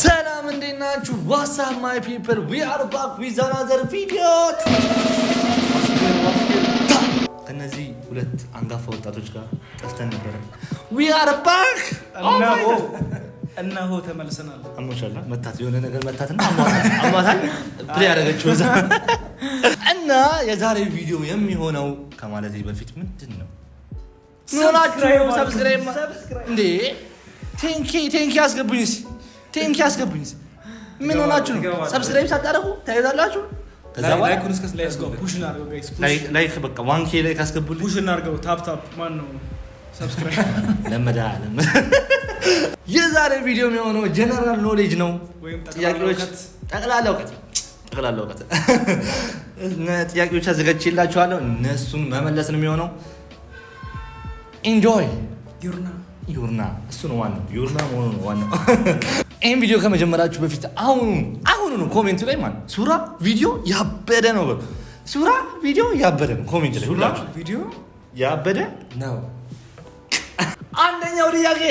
ሰላም እንዴት ናችሁ? What's up my people? We are back with another video. ከነዚህ ሁለት አንጋፋ ወጣቶች ጋር ጠፍተን ነበር። We are back. እነሆ ተመልሰናል። አሞሻላ መታት የሆነ ነገር መታትና አሟታል ፕሌይ ያደረገችው እዛ እና የዛሬ ቪዲዮ የሚሆነው ከማለቴ በፊት ምንድነው? ሰብስክራይብ እንዴ ቴንኪ አስገቡኝስ ምን ሆናችሁ ነው? ሰብስክራይብ ሳታደርጉ ታዩታላችሁ። ላይኩን እስከ ፑሽ እናድርገው ጋይስ። ላይክ በቃ 1K ላይ ካስገቡልኝ ፑሽ እናድርገው። ታፕ ማን ነው ሰብስክራይብ ለመዳ የዛሬ ቪዲዮ የሚሆነው ጀነራል ኖሌጅ ነው። ጥያቄዎች ጠቅላላ እውቀት ጥያቄዎች አዘጋጅቼላችኋለሁ። እነሱን መመለስ ነው የሚሆነው። ኢንጆይ ዩርና እሱ ነው ዋናው። ዩርና መሆኑ ነው ዋናው። ይህን ቪዲዮ ከመጀመራችሁ በፊት አሁኑ ነው ኮሜንት ላይ ማለት ሱራ ቪዲዮ ያበደ ነው በሉ። ሱራ ቪዲዮ ያበደ ነው ኮሜንት ላይ ሁላችሁ ቪዲዮ ያበደ ነው። አንደኛው ጥያቄ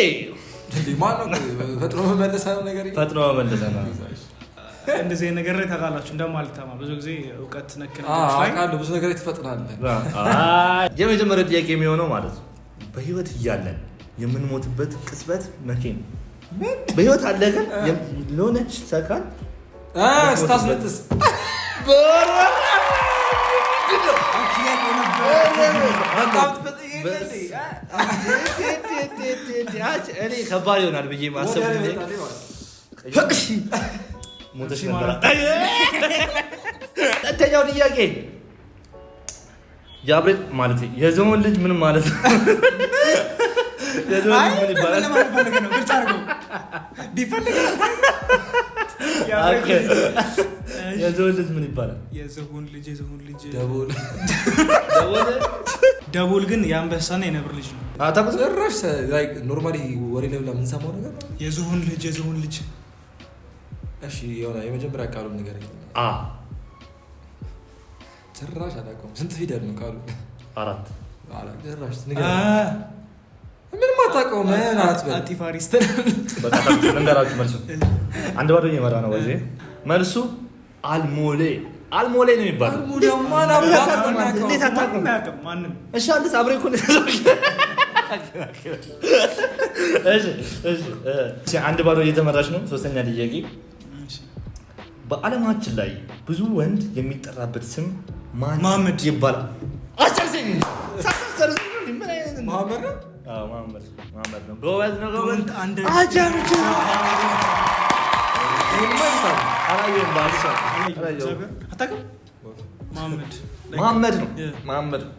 ፈጥኖ መመለስ ነው። እንደዚህ ነገር ላይ ታውቃላችሁ እንደማልተማ ብዙ ጊዜ እውቀት ነክ ነገሮች ብዙ ነገር ትፈጥናለህ። የመጀመሪያው ጥያቄ የሚሆነው ማለት ነው በህይወት እያለን የምንሞትበት ቅጽበት መቼ ነው? በህይወት አለ ግን ለሆነች ሰካን ስታስነጥስ እኔ ከባድ ይሆናል ብዬ ማሰብ ሞተሽ ነበር። ሁለተኛው ጥያቄ ያብሬት ማለት የዘመን ልጅ ምን ማለት ነው? የዘመን ልጅ ምን ይባላል? የዘመን ልጅ ምን ይባላል? የዘመን ልጅ ደቦል ግን የአንበሳና የነብር ልጅ ነው። አታውቁት? ጭራሽ ላይክ ኖርማሊ ወሬ ላይ የምንሰማው ነገር የዝሆን ልጅ። እሺ የሆነ የመጀመሪያ ቃሉን ንገረኝ። ጭራሽ አላውቀውም። ስንት ፊደል ነው ቃሉ? 4 ጭራሽ ንገረኝ። ምንም አታውቀውም። ምን አትበል። አቲፋሪስት በቃ እንገራችሁ። መልሱ አንድ ባዶ እየመራ ነው። ወይኔ መልሱ አልሞሌ ነው የሚባለው። እንዴት አታውቅም? ማንም እሺ አንተ አብሬ እኮ ነው። እሺ አንድ ባዶ እየተመራች ነው። ሶስተኛ ጥያቄ በዓለማችን ላይ ብዙ ወንድ የሚጠራበት ስም ማን ይባላል? አጨርሰኝ። መሐመድ ነው። አዎ መሐመድ ነው። ጎበዝ ነው።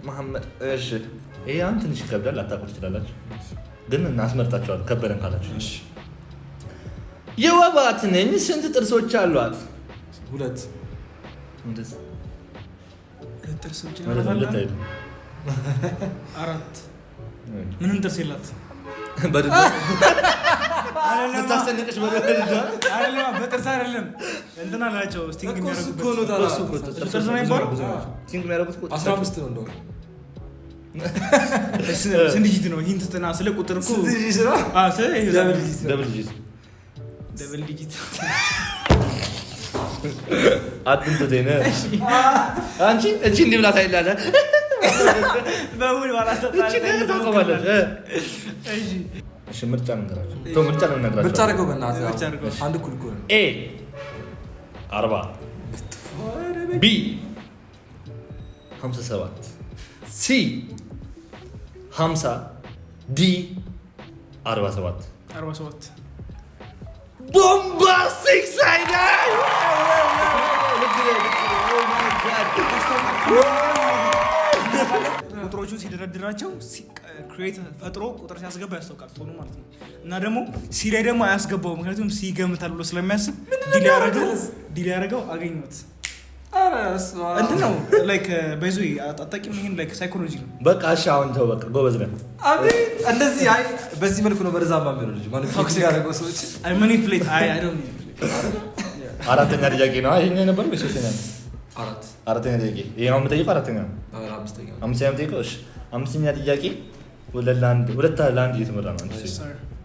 መሐመድ። እሺ ይሄ አንተ ትንሽ ይከብዳል፣ አታውቁት ትችላላችሁ፣ ግን እናስመርጣችኋለን ከበደን ካላችሁ። እሺ የወባ ትንኝ ስንት ጥርሶች አሏት? 2 ጥርሶች አራት ምንም ጥርስ የላት። ታስተነቀሽ በጥርስ አይደለም እንትና ናቸው ስቲንግ የሚያደርጉበት ጥርስ ነው ይባላል። ስቲንግ የሚያደርጉት 15 ነው እንደው ስንት ዲጂት ነው? ሂንት ጥና ስለ ቁጥር እኮ ደብል ዲጂት አጥንተቴነ አንቺ እቺ እንዲህ ብላ ታይላለ በሙሉ እሺ ምርጫ እንገራችሁ። ምርጫ አድርገው በእናትህ አንድ እኩል እኮ ነው። ኤ 40 ቢ 57 ሲ 50 ዲ 47 ቦምባስቲክ ሳይድ ቁጥሮቹን ሲደረድራቸው ክሬት ፈጥሮ ቁጥር ሲያስገባ ያስታውቃል ቶኑ ማለት ነው። እና ደግሞ ሲ ላይ ደግሞ አያስገባው፣ ምክንያቱም ሲ ይገምታል ብሎ ስለሚያስብ ዲል ያደረገው አገኘሁት እንትን ነው። ላይክ በዙ አጣጣቂም ይሄን ላይክ ሳይኮሎጂ ነው። በቃ እሺ አሁን ተው በቃ ጎበዝ ነህ። እንደዚህ በዚህ መልኩ ነው መርዛማ የሚሆነው ልጅ ማለት ቶክሲክ ያደረገው ሰዎች ማኒፕሌት አይ ዶንት አራተኛ ጥያቄ ነው ይሄ ነበር ወይስ ሶስተኛ ነው? አራተኛ ጥያቄ ይሄ ነው የምጠይቀው። አራተኛ ነው። አምስተኛ ጥያቄ። እሺ አምስተኛ ጥያቄ ሁለት ለአንድ እየተመራ ነው።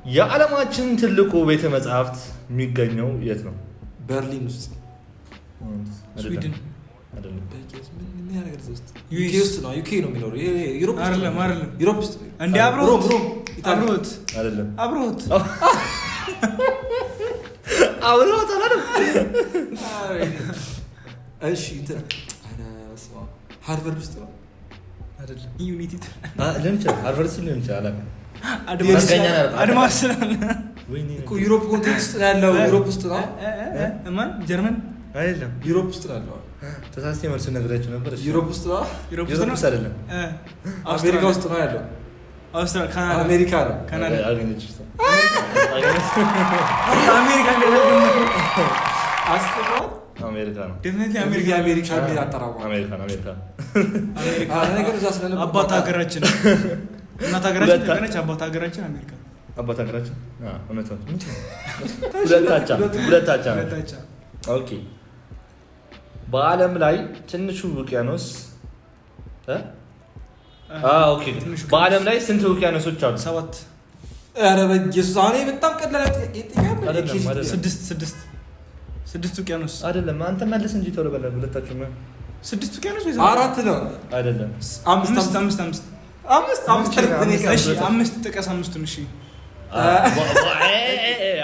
የዓለማችን ትልቁ ቤተ መጻሕፍት የሚገኘው የት ነው? በርሊን ውስጥ ስዊድን አይደለም። ምን ያደርጋል እዛ ውስጥ? ዩኬ ውስጥ ነው። ዩኬ ነው የሚኖረው። ዩሮፕ ውስጥ አይደለም። ዩሮፕ ውስጥ እንዴ አብሮት አይደለም። አብሮት አይደለም። እሺ እንትን ሃርቨርድ ውስጥ ነው አይደለም። ዩኒቲ ለምቻ ሃርቨርድ ሲል ለምቻ አላውቅም። አድማስ እኮ ዩሮፕ ኮንቴክስት ውስጥ ያለው ዩሮፕ ውስጥ ነው። ማን ጀርመን አይደለም። ዩሮፕ ውስጥ ነው ያለው። ተሳስቼ መልስ ነግሬያችሁ ነበር። ዩሮፕ ውስጥ ነው። ዩሮፕ ውስጥ አይደለም። አሜሪካ ውስጥ ነው ያለው። አውስትራሊያ፣ ካናዳ፣ አሜሪካ ነው። ካናዳ አገኘች። አሜሪካ አሜሪካ ነው። ዴፊኒትሊ አሜሪካ አሜሪካ አጠራው አሜሪካ አሜሪካ አባት ሀገራችን እናት ሀገራችን ተገናች። አባት ሀገራችን አሜሪካ አባት ሀገራችን እውነት ነው። ሁለታቻ ኦኬ። በዓለም ላይ ትንሹ ውቅያኖስ ኦኬ። በዓለም ላይ ስንት ውቅያኖሶች አሉ? 7። ኧረ በኢየሱስ አሁን በጣም ቀላል አይደለም። 6 ውቅያኖስ አይደለም። አንተ መልስ እንጂ ቶሎ በለ። ሁለታችሁ 6 ውቅያኖስ ወይ 4 ነው? አይደለም። 5 ጥቀስ 5ቱን። እሺ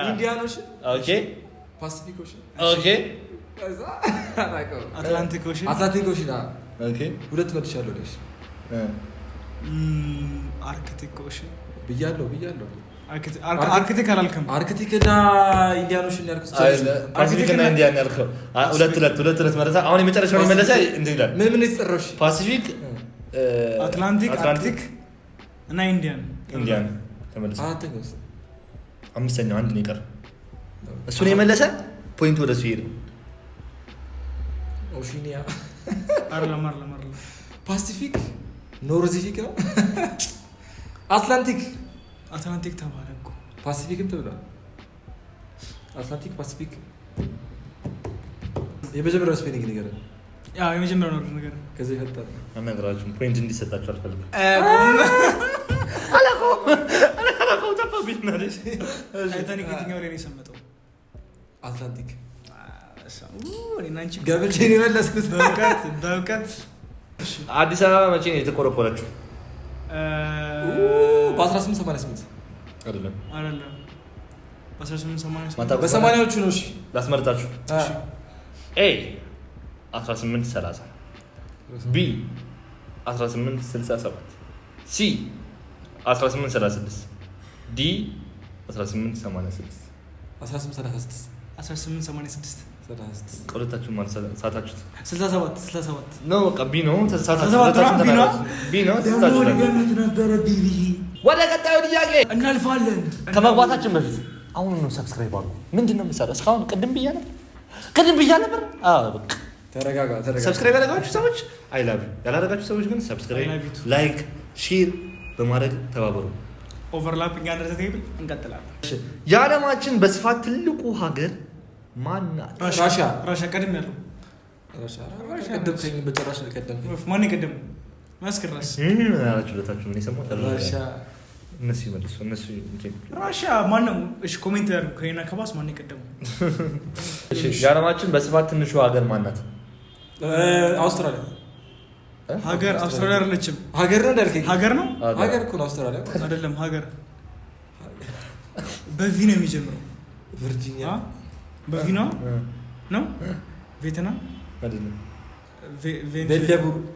ኢንዲያን ኦሽን፣ ኦኬ፣ ፓሲፊክ ኦሽን፣ ኦኬ፣ አትላንቲክ ኦሽን፣ ኦኬ። 2 መልሻለሁ። እሺ አርክቲክ ኦሽን ብያለሁ። አርክቲክ አላልክም? አርክቲክ እና ኢንዲያን ኦሽን ያልኩት ፓሲፊክ እና ኢንዲያን ያልከው ሁለት መረሳ። አሁን የመጨረሻው መለሰ እንዴ ይላል። ምን የተጠራሽ? ፓሲፊክ፣ አትላንቲክ፣ አርክቲክ እና ኢንዲያን ተመለሰ። አራተኛው አምስተኛው አንድ ነው የቀረ። እሱን የመለሰ ፖይንት ወደሱ ይሄድ። ኦሺኒያ አይደለም። ፓሲፊክ ኖርዚፊክ ነው። አትላንቲክ ተባለ እኮ። ፓሲፊክም ተብሏል። አትላንቲክ፣ ፓሲፊክ። የመጀመሪያው ስፔሊንግ ነገር ያው የመጀመሪያው ነገር ከዚህ ይፈታል። አናግራችሁም ፖይንት እንዲሰጣችሁ አልፈልግም። አላቆም ተፋብኝ ነው። ታይታኒክ የትኛው ላይ ነው የሰመጠው? አትላንቲክ። እናንቺ ገብቼ ነው የመለስኩት በእውቀት። አዲስ አበባ መቼ ነው የተቆረቆረችው? በ1888 አይደለም። በ1888 በ80ዎቹ ነው። እሺ ላስመርጣችሁ። ኤ 1830፣ ቢ 1867፣ ሲ 1836፣ ዲ 1886። 1836 ቆለታችሁ ማለት ሳታችሁት 67 ነው። በቃ ቢ ነው። ወደ ቀጣዩ ጥያቄ እናልፋለን። ከመግባታችን በፊት አሁን ነው ሰብስክራይብ አሉ። ምንድን ነው የምትሰራው? እስካሁን ቅድም ብያ ነበር። በቃ ተረጋጋ። ሰብስክራይብ ያደረጋችሁ ሰዎች አይ ላቭ ዩ፣ ያላደረጋችሁ ሰዎች ግን ሰብስክራይብ፣ ላይክ፣ ሼር በማድረግ ተባበሩ። ኦቨርላፒንግ አንደር ዘ ቴብል እንቀጥላለን። የዓለማችን በስፋት ትልቁ ሀገር ማን ናት? ራሽያ። ቀድም ያለው ቀደምከኝ። በጭራሽ አልቀደምከኝ። ማን የቀደመው? መስክራስ ያላችሁ ለታችሁ ምን የሰማሁት? ራሽያ። እነሱ ይመልሱ። ራሽያ ማን ነው? እሺ ኮሜንት ያድርጉ። ከኔና ከባስ ማን የቀደመው? እሺ የዓለማችን በስፋት ትንሹ ሀገር ማን ናት? አውስትራሊያ። ሀገር አውስትራሊያ አይደለችም። ሀገር ነው እንዳልከኝ። ሀገር ነው። ሀገር እኮ ነው አውስትራሊያ አይደለም። ሀገር በቪ ነው የሚጀምረው። ቨርጂኒያ በቪ ነው። ቬትናም አይደለም።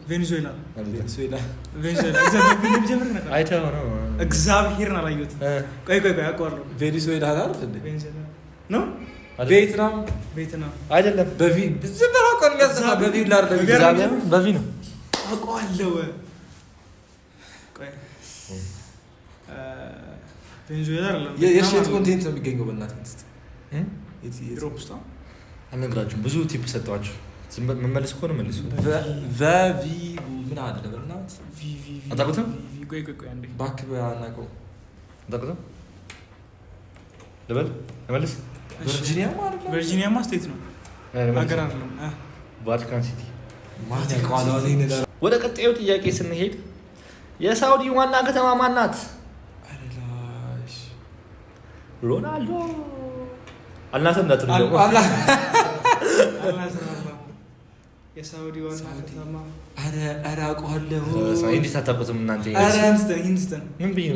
ቬኔዙዌላ አይተኸው ነው? እግዚአብሔርን አላየሁትም። ቆይ አውቀዋለሁ። ቬኔዙዌላ ነው። ቬትናም አይደለም። በቪ ዝም ብለው እኮ ነው የሚያስጠፋ። በቪ ላርደግ በቪ ነው አውቀዋለሁ። ቆይ ቬኔዙዌላ አይደለም። የሼት ኮንቴንት ነው የሚገኘው። በእናትህ ዩሮፕ ውስጥ አልነግራችሁም። ብዙ ቲፕ ሰጠኋችሁ። መመለስ እኮ ነው መልሱ። ቪ ምን አለ በእናትህ? አታውቁትም? ቆይ አንዴ እባክህ አናውቀውም። አታውቁትም? ልበል መልስ። ቨርጂኒያማ ስቴት ነው፣ ሀገር አይደለም። ቫቲካን ሲቲ። ወደ ቀጣዩ ጥያቄ ስንሄድ የሳውዲ ዋና ከተማ ማን ናት? ሮናልዶ አልናስር እንዳትሉ ደግሞ የሳውዲ ዋና ከተማ ኧረ አውቀዋለሁ። እንዴት አታውቁትም እናንተ? ሂንስተን ምን ብዬ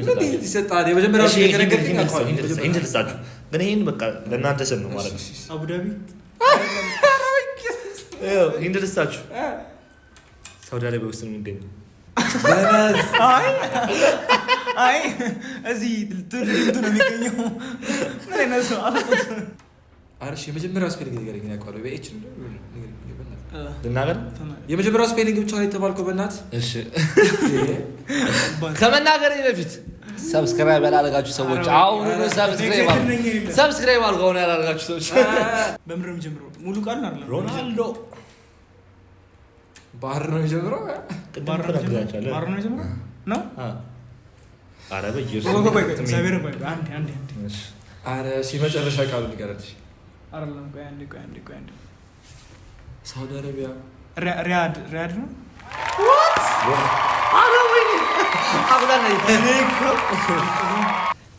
ይሰጣል? የመጀመሪያው የከነገርከኝ አውቀዋለሁ። ሂንት ልስጣችሁ ግን ይሄን በቃ ለእናንተ ስል ነው ማለት ነው። አቡዳቢ ሂንት ልስጣችሁ ሳውዲ አረቢያ ውስጥ ነው የሚገኘው። አይ እዚህ ትልልቱ ነው የሚገኘው። ምን አይነት ሰው አልኩት። አርሽ የመጀመሪያው ስፔሊንግ ንገረኝ። ያውቀዋለሁ በኤች ነው ልናገር። የመጀመሪያው ስፔሊንግ ብቻ ነው የተባልከው በእናትህ። እሺ ከመናገሬ በፊት ሰብስክራይብ ያላደረጋችሁ ሰዎች አሁን ነው ሰብስክራይብ አድርጉ። አሁን ያላደረጋችሁ ሰዎች በምንድን ነው የሚጀምረው? ሙሉ ቃል ነው አይደል? ሮናልዶ ባህር ነው የሚጀምረው። ባህር ነው የሚጀምረው ነው። ኧረ በኢየሱስ እግዚአብሔር ቆይ አንዴ ኧረ ሲመጨረሻ ቃሉ ንገረኝ። አይደለም ቆይ አንዴ ሳውዲ አረቢያ ሪያድ ነው።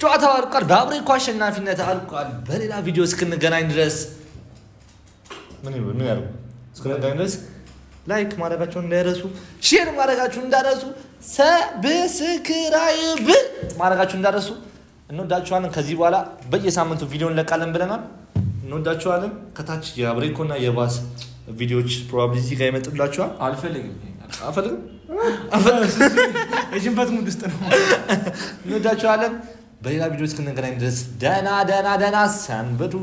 ጨዋታው አልቋል። በአብሬኮ አሸናፊነት አልቋል። በሌላ ቪዲዮ እስክንገናኝ ድረስ ምን ያደርጉ? እስክንገናኝ ድረስ ላይክ ማድረጋቸውን እንዳይረሱ፣ ሼር ማድረጋቸውን እንዳረሱ፣ ሰብስክራይብ ማድረጋቸውን እንዳረሱ። እንወዳችኋለን። ከዚህ በኋላ በየሳምንቱ ቪዲዮ እንለቃለን ብለናል። እንወዳችኋለን። ከታች የአብሬኮና የባስ ቪዲዮዎች ፕሮባብሊ እዚህ ጋር ይመጡላችኋል። አልፈልግም የሽንፈት ሙድ ውስጥ ነው። እንወዳችኋለን። በሌላ ቪዲዮ እስክንገናኝ ድረስ ደህና ሰንብቱ።